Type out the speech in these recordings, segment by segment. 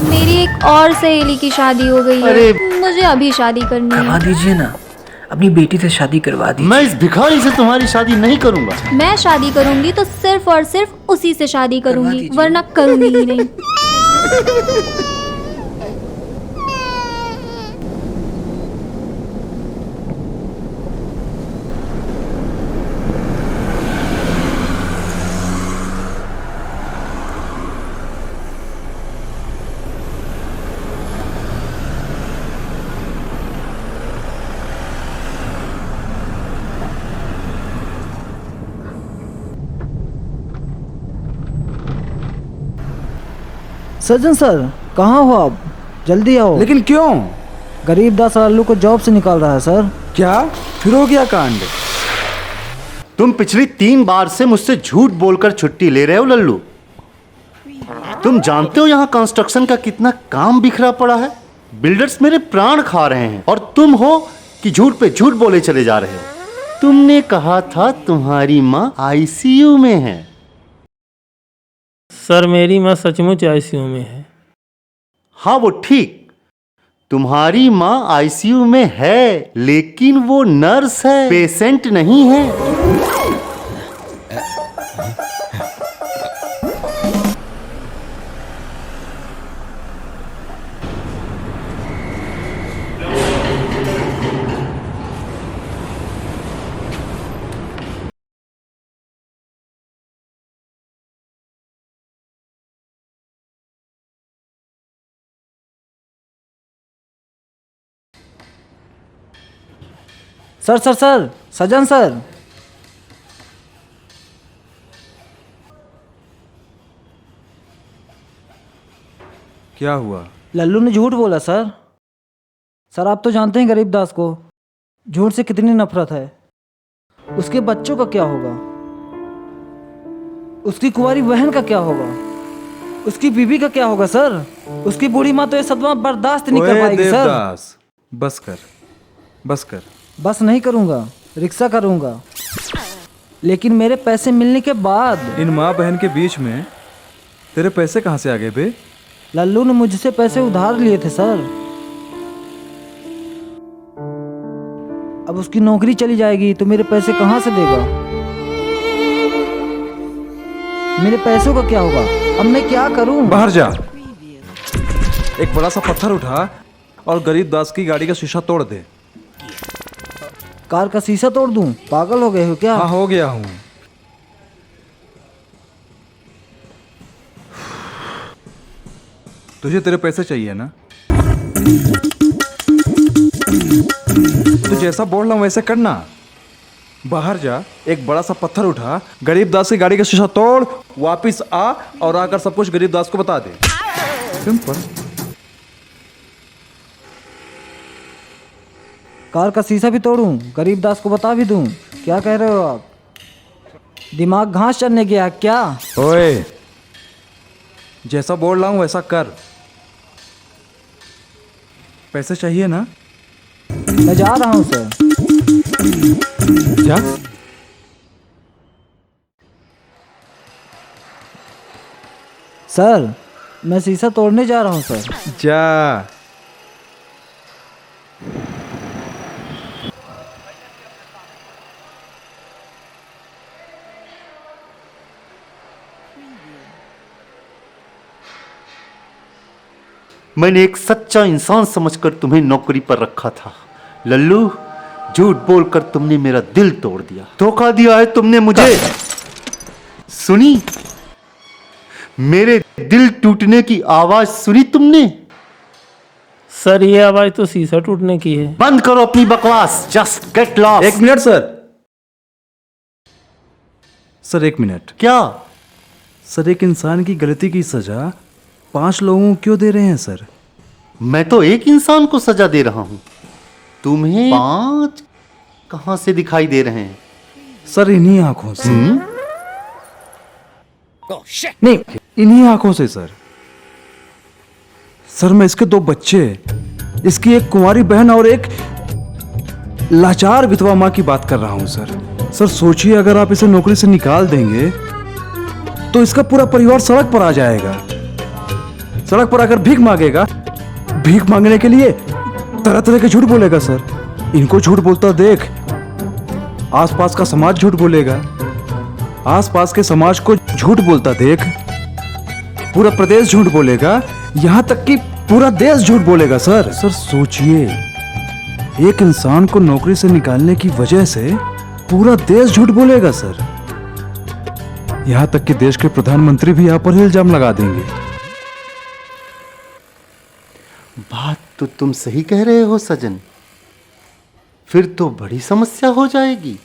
मेरी एक और सहेली की शादी हो गई है, मुझे अभी शादी करनी करवा है। दीजिए ना, अपनी बेटी से शादी करवा दीजिए। मैं इस भिखारी से तुम्हारी शादी नहीं करूंगा। मैं शादी करूंगी तो सिर्फ और सिर्फ उसी से शादी करूंगी, दीजिए। वरना करूंगी ही नहीं। सज्जन सर, कहाँ हो आप? जल्दी आओ। लेकिन क्यों? गरीब दास लल्लू को जॉब से निकाल रहा है सर। क्या फिर हो गया कांड? तुम पिछली 3 बार से मुझसे झूठ बोलकर छुट्टी ले रहे हो लल्लू। तुम जानते हो यहाँ कंस्ट्रक्शन का कितना काम बिखरा पड़ा है। बिल्डर्स मेरे प्राण खा रहे हैं और तुम हो कि झूठ पे झूठ बोले चले जा रहे हो। तुमने कहा था तुम्हारी माँ आईसीयू में है। सर मेरी माँ सचमुच आईसीयू में है। हाँ वो ठीक, तुम्हारी माँ आईसीयू में है, लेकिन वो नर्स है, पेशेंट नहीं है। सर सर सर, सज्जन सर। क्या हुआ? लल्लू ने झूठ बोला सर। सर आप तो जानते हैं गरीब दास को झूठ से कितनी नफरत है। उसके बच्चों का क्या होगा? उसकी कुंवारी बहन का क्या होगा? उसकी बीवी का क्या होगा सर? उसकी बूढ़ी माँ तो ये सदमा बर्दाश्त नहीं कर पाएगी सर। देवदास, बस कर, बस कर। बस नहीं करूँगा, रिक्शा करूँगा, लेकिन मेरे पैसे मिलने के बाद। इन माँ बहन के बीच में तेरे पैसे कहाँ से आ गए बे? लल्लू ने मुझसे पैसे उधार लिए थे सर। अब उसकी नौकरी चली जाएगी तो मेरे पैसे कहाँ से देगा? मेरे पैसों का क्या होगा? अब मैं क्या करूं? बाहर जा। एक बड़ा सा पत्थर उठा और गरीब दास की गाड़ी का शीशा तोड़ दे। कार का शीशा तोड़ दूं? पागल हो गए हो क्या? हाँ हो गया हूँ। तुझे तेरे पैसे चाहिए ना? तू जैसा बोल रहा हूँ वैसे करना। बाहर जा, एक बड़ा सा पत्थर उठा, गरीब दास की गाड़ी का शीशा तोड़, वापिस आ और आकर सब कुछ गरीब दास को बता दे। सिंपल। कार का शीशा भी तोड़ूं, गरीब दास को बता भी दूं? क्या कह रहे हो आप? दिमाग घास चढ़ने गया क्या? ओए, जैसा बोल रहा हूँ वैसा कर। पैसे चाहिए ना? मैं जा रहा हूं सर। जा। सर मैं शीशा तोड़ने जा रहा हूं सर। जा। मैंने एक सच्चा इंसान समझकर तुम्हें नौकरी पर रखा था। लल्लू, झूठ बोलकर तुमने मेरा दिल तोड़ दिया, धोखा दिया है तुमने मुझे। सुनी? मेरे दिल टूटने की आवाज सुनी तुमने? सर ये आवाज तो शीशा टूटने की है। बंद करो अपनी बकवास, जस्ट गेट लॉस्ट। एक मिनट सर। सर एक मिनट। क्या? सर एक इंसान की गलती की सजा 5 लोगों को क्यों दे रहे हैं सर? मैं तो एक इंसान को सजा दे रहा हूं, तुम्हें 5 कहां से दिखाई दे रहे हैं? सर इन्हीं आंखों से। नहीं, इन्हीं आंखों से सर। सर मैं इसके 2 बच्चे, इसकी एक कुंवारी बहन और एक लाचार विधवा मां की बात कर रहा हूं सर। सर सोचिए, अगर आप इसे नौकरी से निकाल देंगे तो इसका पूरा परिवार सड़क पर आ जाएगा। सड़क पर आकर भीख मांगेगा, भीख मांगने के लिए तरह तरह के झूठ बोलेगा सर। इनको झूठ बोलता देख आसपास का समाज झूठ बोलेगा, आसपास के समाज को झूठ बोलता देख पूरा प्रदेश झूठ बोलेगा, यहाँ तक कि पूरा देश झूठ बोलेगा सर। सर सोचिए, एक इंसान को नौकरी से निकालने की वजह से पूरा देश झूठ बोलेगा सर। यहाँ तक कि देश के प्रधानमंत्री भी यहाँ पर इल्जाम लगा देंगे। बात तो तुम सही कह रहे हो सजन, फिर तो बड़ी समस्या हो जाएगी।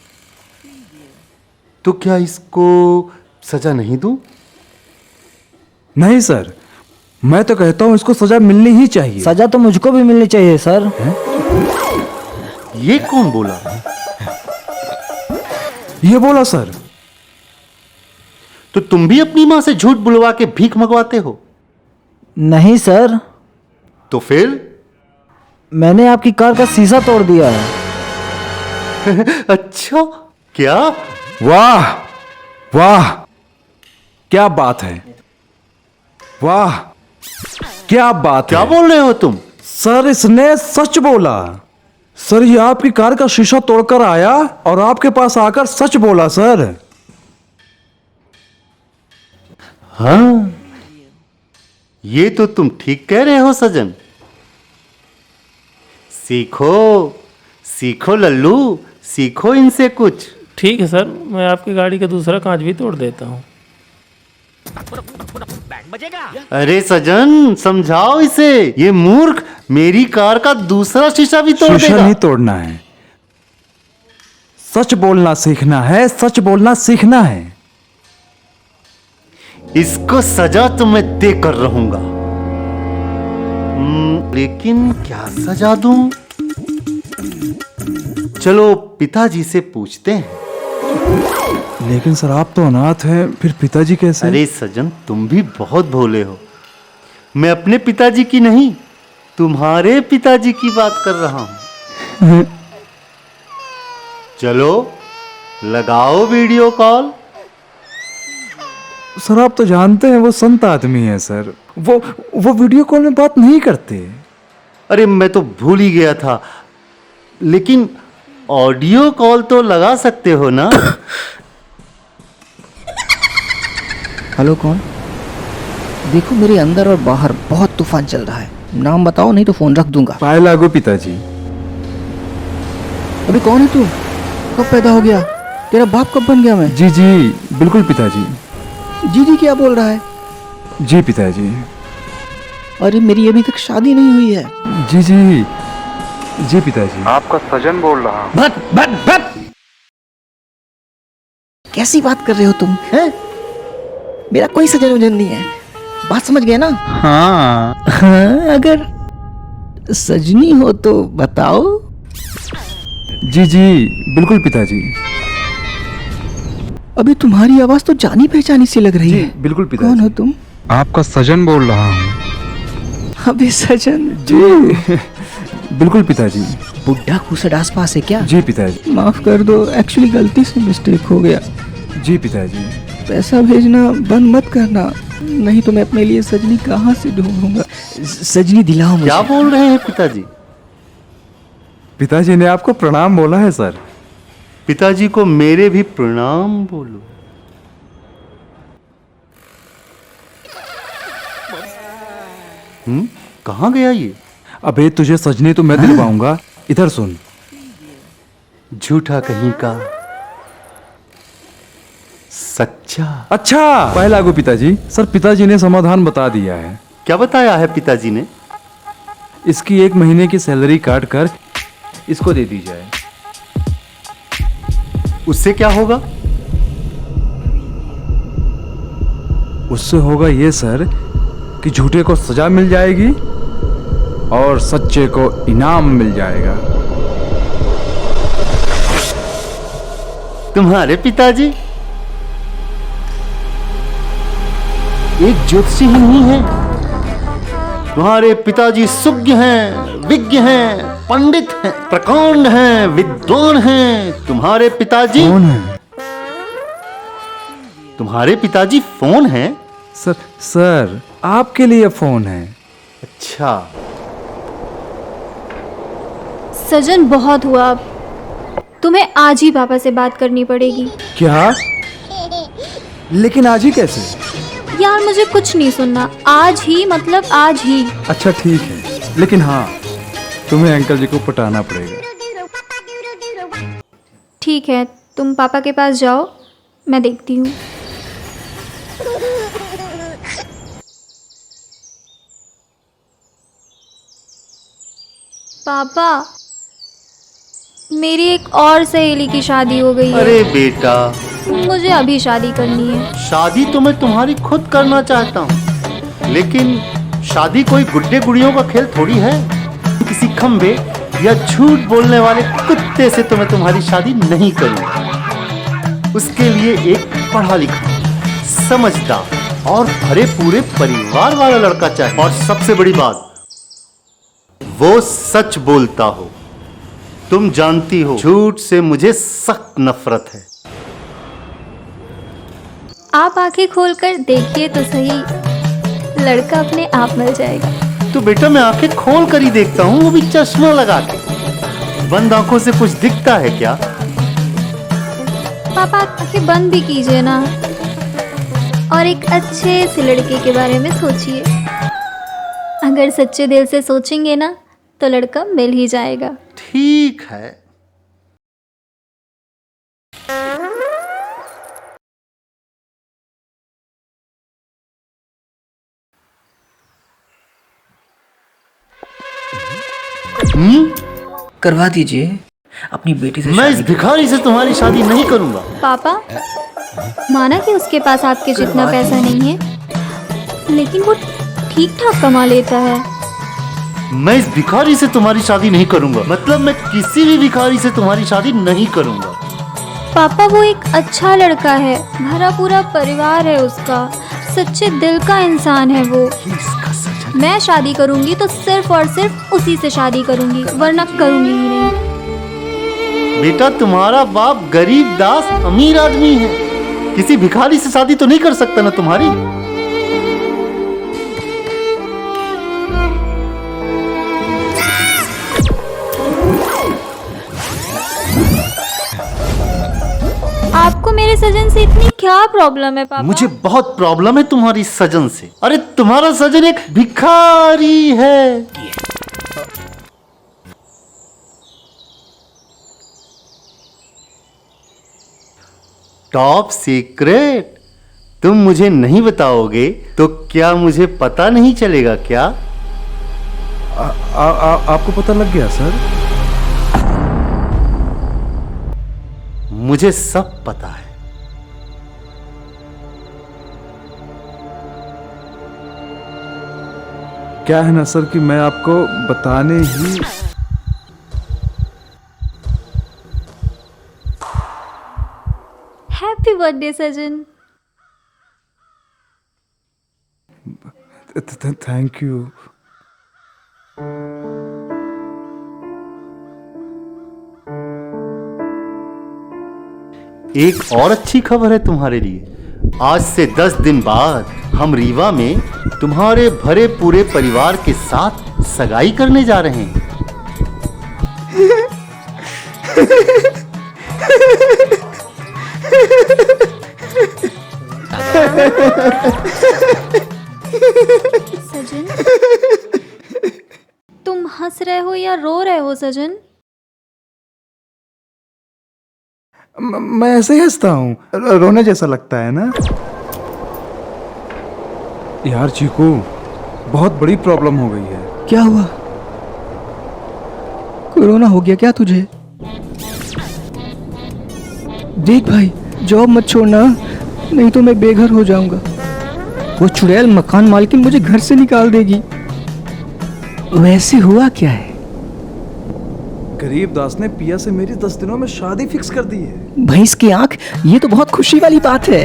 तो क्या इसको सजा नहीं दूं? नहीं सर, मैं तो कहता हूं इसको सजा मिलनी ही चाहिए। सजा तो मुझको भी मिलनी चाहिए सर। ये कौन बोला? ये बोला सर। तो तुम भी अपनी मां से झूठ बुलवा के भीख मंगवाते हो? नहीं सर, तो फिर? मैंने आपकी कार का शीशा तोड़ दिया है। अच्छा, क्या? वाह वाह, क्या बात है, वाह क्या बात क्या है। बोल रहे हो तुम? सर इसने सच बोला। सर ये आपकी कार का शीशा तोड़कर आया और आपके पास आकर सच बोला सर। हाँ, ये तो तुम ठीक कह रहे हो सजन। सीखो सीखो लल्लू, सीखो इनसे कुछ। ठीक है सर, मैं आपकी गाड़ी का दूसरा कांच भी तोड़ देता हूँ। अरे सजन, समझाओ इसे, ये मूर्ख मेरी कार का दूसरा शीशा भी तोड़ शीशा देगा। नहीं तोड़ना है, सच बोलना सीखना है, सच बोलना सीखना है। इसको सजा तो मैं देकर रहूंगा। लेकिन क्या सजा दूं? चलो पिताजी से पूछते हैं। लेकिन सर आप तो अनाथ हैं, फिर पिताजी कैसे? अरे सजन, तुम भी बहुत भोले हो। मैं अपने पिताजी की नहीं, तुम्हारे पिताजी की बात कर रहा हूं। चलो लगाओ वीडियो कॉल। सर आप तो जानते हैं वो संत आदमी है सर, वो वीडियो कॉल में बात नहीं करते। अरे मैं तो भूल ही गया था, लेकिन ऑडियो कॉल तो लगा सकते हो ना? हेलो, कौन? देखो मेरे अंदर और बाहर बहुत तूफान चल रहा है। नाम बताओ नहीं तो फोन रख दूंगा। पाए लागो पिताजी। अभी कौन है तू? कब पैदा हो गया? तेरा बाप कब बन गया मैं? जी जी बिल्कुल पिताजी। जी जी क्या बोल रहा है? जी पिताजी। अरे मेरी अभी तक शादी नहीं हुई है। जी जी जी पिताजी। आपका सजन बोल रहा हूँ। भट भट भट, कैसी बात कर रहे हो तुम? हैं? मेरा कोई सजन वजन नहीं है, बात समझ गए ना? हाँ, अगर सजनी हो तो बताओ। जी जी बिल्कुल पिताजी। अभी तुम्हारी आवाज तो जानी पहचानी सी लग रही जी है। बिल्कुल पिताजी। कौन हो तुम? आपका सजन बोल रहा हूँ। अबे सजन, जी बिल्कुल पिताजी। बुढ़ा खूसट आस पास है क्या? जी पिताजी। माफ कर दो, एक्चुअली गलती से मिस्टेक हो गया। जी पिताजी। पैसा भेजना बंद मत करना, नहीं तो मैं अपने लिए सजनी कहाँ से ढूंढूंगा। सजनी दिलाओ मुझे। क्या बोल रहे हैं पिताजी? पिताजी ने आपको प्रणाम बोला है सर। पिताजी को मेरे भी प्रणाम बोलो। कहाँ गया ये? अबे तुझे सजनी तो मैं दिलवाऊंगा, इधर सुन। झूठा कहीं का, सच्चा। अच्छा पाए लागो पिताजी। सर पिताजी ने समाधान बता दिया है। क्या बताया है पिताजी ने? इसकी 1 महीने की सैलरी काट कर इसको दे दी जाए। उससे क्या होगा? उससे होगा ये सर कि झूठे को सजा मिल जाएगी और सच्चे को इनाम मिल जाएगा। तुम्हारे पिताजी एक ज्योतिषी ही नहीं है, तुम्हारे पिताजी सुज्ञ हैं, विज्ञ हैं, पंडित हैं, प्रकांड हैं, विद्वान हैं। तुम्हारे पिताजी कौन है? तुम्हारे पिताजी फोन हैं, सर सर आपके लिए फोन है। अच्छा, सजन बहुत हुआ अब। तुम्हें आज ही पापा से बात करनी पड़ेगी। क्या? लेकिन आज ही कैसे? यार मुझे कुछ नहीं सुनना, आज ही मतलब आज ही। अच्छा ठीक है, लेकिन हाँ तुम्हें अंकल जी को पटाना पड़ेगा। ठीक है, तुम पापा के पास जाओ, मैं देखती हूँ। पापा, मेरी एक और सहेली की शादी हो गई है। अरे बेटा, मुझे अभी शादी करनी है। शादी तो मैं तुम्हारी खुद करना चाहता हूँ, लेकिन शादी कोई गुड्डे गुड़ियों का खेल थोड़ी है। किसी खंबे या झूठ बोलने वाले कुत्ते से तो मैं तुम्हारी शादी नहीं करूँगा। उसके लिए एक पढ़ा लिखा, समझदार और भरे पूरे परिवार वाला लड़का चाहिए। और सबसे बड़ी बात, वो सच बोलता हो। तुम जानती हो झूठ से मुझे सख्त नफरत है। आप आंखें खोलकर देखिए तो सही, लड़का अपने आप मिल जाएगा। तो बेटा मैं आंखें खोल कर ही देखता हूँ, वो भी चश्मा लगा के। बंद आंखों से कुछ दिखता है क्या? पापा आंखें बंद भी कीजिए ना, और एक अच्छे से लड़के के बारे में सोचिए। अगर सच्चे दिल से सोचेंगे ना तो लड़का मिल ही जाएगा। ठीक है। करवा दीजिए अपनी बेटी से मैं इस शादी। भिखारी से तुम्हारी शादी नहीं करूंगा। पापा, माना कि उसके पास आपके जितना पैसा नहीं है, लेकिन वो ठीक ठाक कमा लेता है। मैं इस भिखारी से तुम्हारी शादी नहीं करूंगा। मतलब मैं किसी भी भिखारी से तुम्हारी शादी नहीं करूंगा। पापा वो एक अच्छा लड़का है, भरा पूरा परिवार है उसका, सच्चे दिल का इंसान है वो। मैं शादी करूंगी तो सिर्फ और सिर्फ उसी से शादी करूंगी, वरना करूंगी ही नहीं। बेटा तुम्हारा बाप गरीब दास अमीर आदमी है, किसी भिखारी से शादी तो नहीं कर सकता ना तुम्हारी। आपको मेरे सजन से इतनी क्या प्रॉब्लम है पापा? मुझे बहुत प्रॉब्लम है तुम्हारी सजन से। अरे तुम्हारा सजन एक भिखारी है। Top secret? तुम मुझे नहीं बताओगे तो क्या मुझे पता नहीं चलेगा क्या? आपको पता लग गया सर? मुझे सब पता है। क्या है ना सर कि मैं आपको बताने ही happy birthday Sajan. Thank you. एक और अच्छी खबर है तुम्हारे लिए। आज से 10 दिन बाद हम रीवा में तुम्हारे भरे पूरे परिवार के साथ सगाई करने जा रहे हैं। सजन, तुम हंस रहे हो या रो रहे हो सजन? मैं ऐसे ही हंसता हूँ, रोने जैसा लगता है ना। यार चीकू, बहुत बड़ी प्रॉब्लम हो गई है। क्या हुआ? कोरोना हो गया क्या तुझे? देख भाई, जॉब मत छोड़ना, नहीं तो मैं बेघर हो जाऊंगा। वो चुड़ैल मकान मालकिन मुझे घर से निकाल देगी। वैसे हुआ क्या है? गरीब दास ने पिया से मेरी 10 दिनों में शादी फिक्स कर दी है। भैंस की आंख, ये तो बहुत खुशी वाली बात है।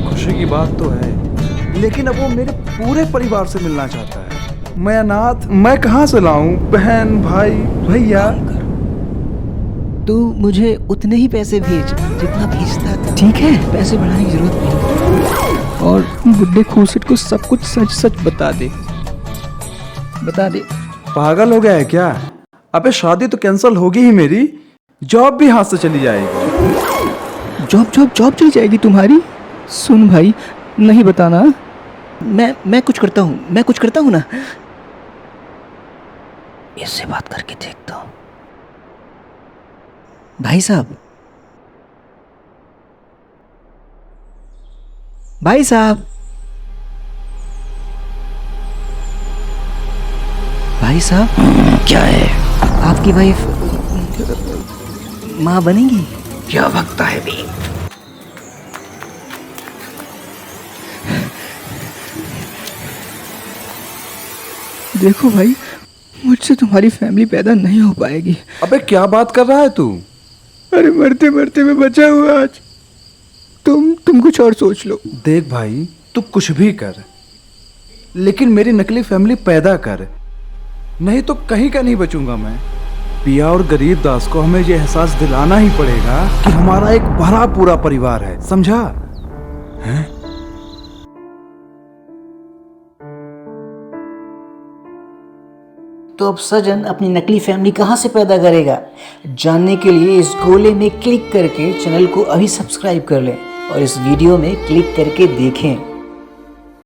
खुशी की बात तो है, लेकिन अब वो मेरे पूरे परिवार से मिलना चाहता है। मैं अनाथ, मैं कहाँ से लाऊं बहन, भाई, भैया। तू मुझे उतने ही पैसे भेज जितना भेजता था, ठीक है? पैसे बढ़ाने की जरूरत नहीं। और बुड्ढे खूसट को सब कुछ सच सच बता दे। पागल हो गया है क्या? अबे शादी तो कैंसिल होगी ही मेरी, जॉब भी हाथ से चली जाएगी। जॉब चली जाएगी तुम्हारी? सुन भाई, नहीं बताना। मैं कुछ करता हूँ ना। इससे बात करके देखता हूँ। भाई साहब, क्या है? आपकी वाइफ माँ बनेगी? क्या भक्ता है भी। देखो भाई, मुझसे तुम्हारी फैमिली पैदा नहीं हो पाएगी। अबे क्या बात कर रहा है तू? अरे मरते मरते मैं बचा हुआ आज। तुम कुछ और सोच लो। देख भाई, तू कुछ भी कर, लेकिन मेरी नकली फैमिली पैदा कर, नहीं तो कहीं का नहीं बचूंगा मैं। पिया और गरीब दास को हमें ये एहसास दिलाना ही पड़ेगा कि हमारा एक भरा पूरा परिवार है, समझा? हैं? तो अब सजन अपनी नकली फैमिली कहाँ से पैदा करेगा? जानने के लिए इस गोले में क्लिक करके चैनल को अभी सब्सक्राइब कर लें और इस वीडियो में क्लिक करके देखें।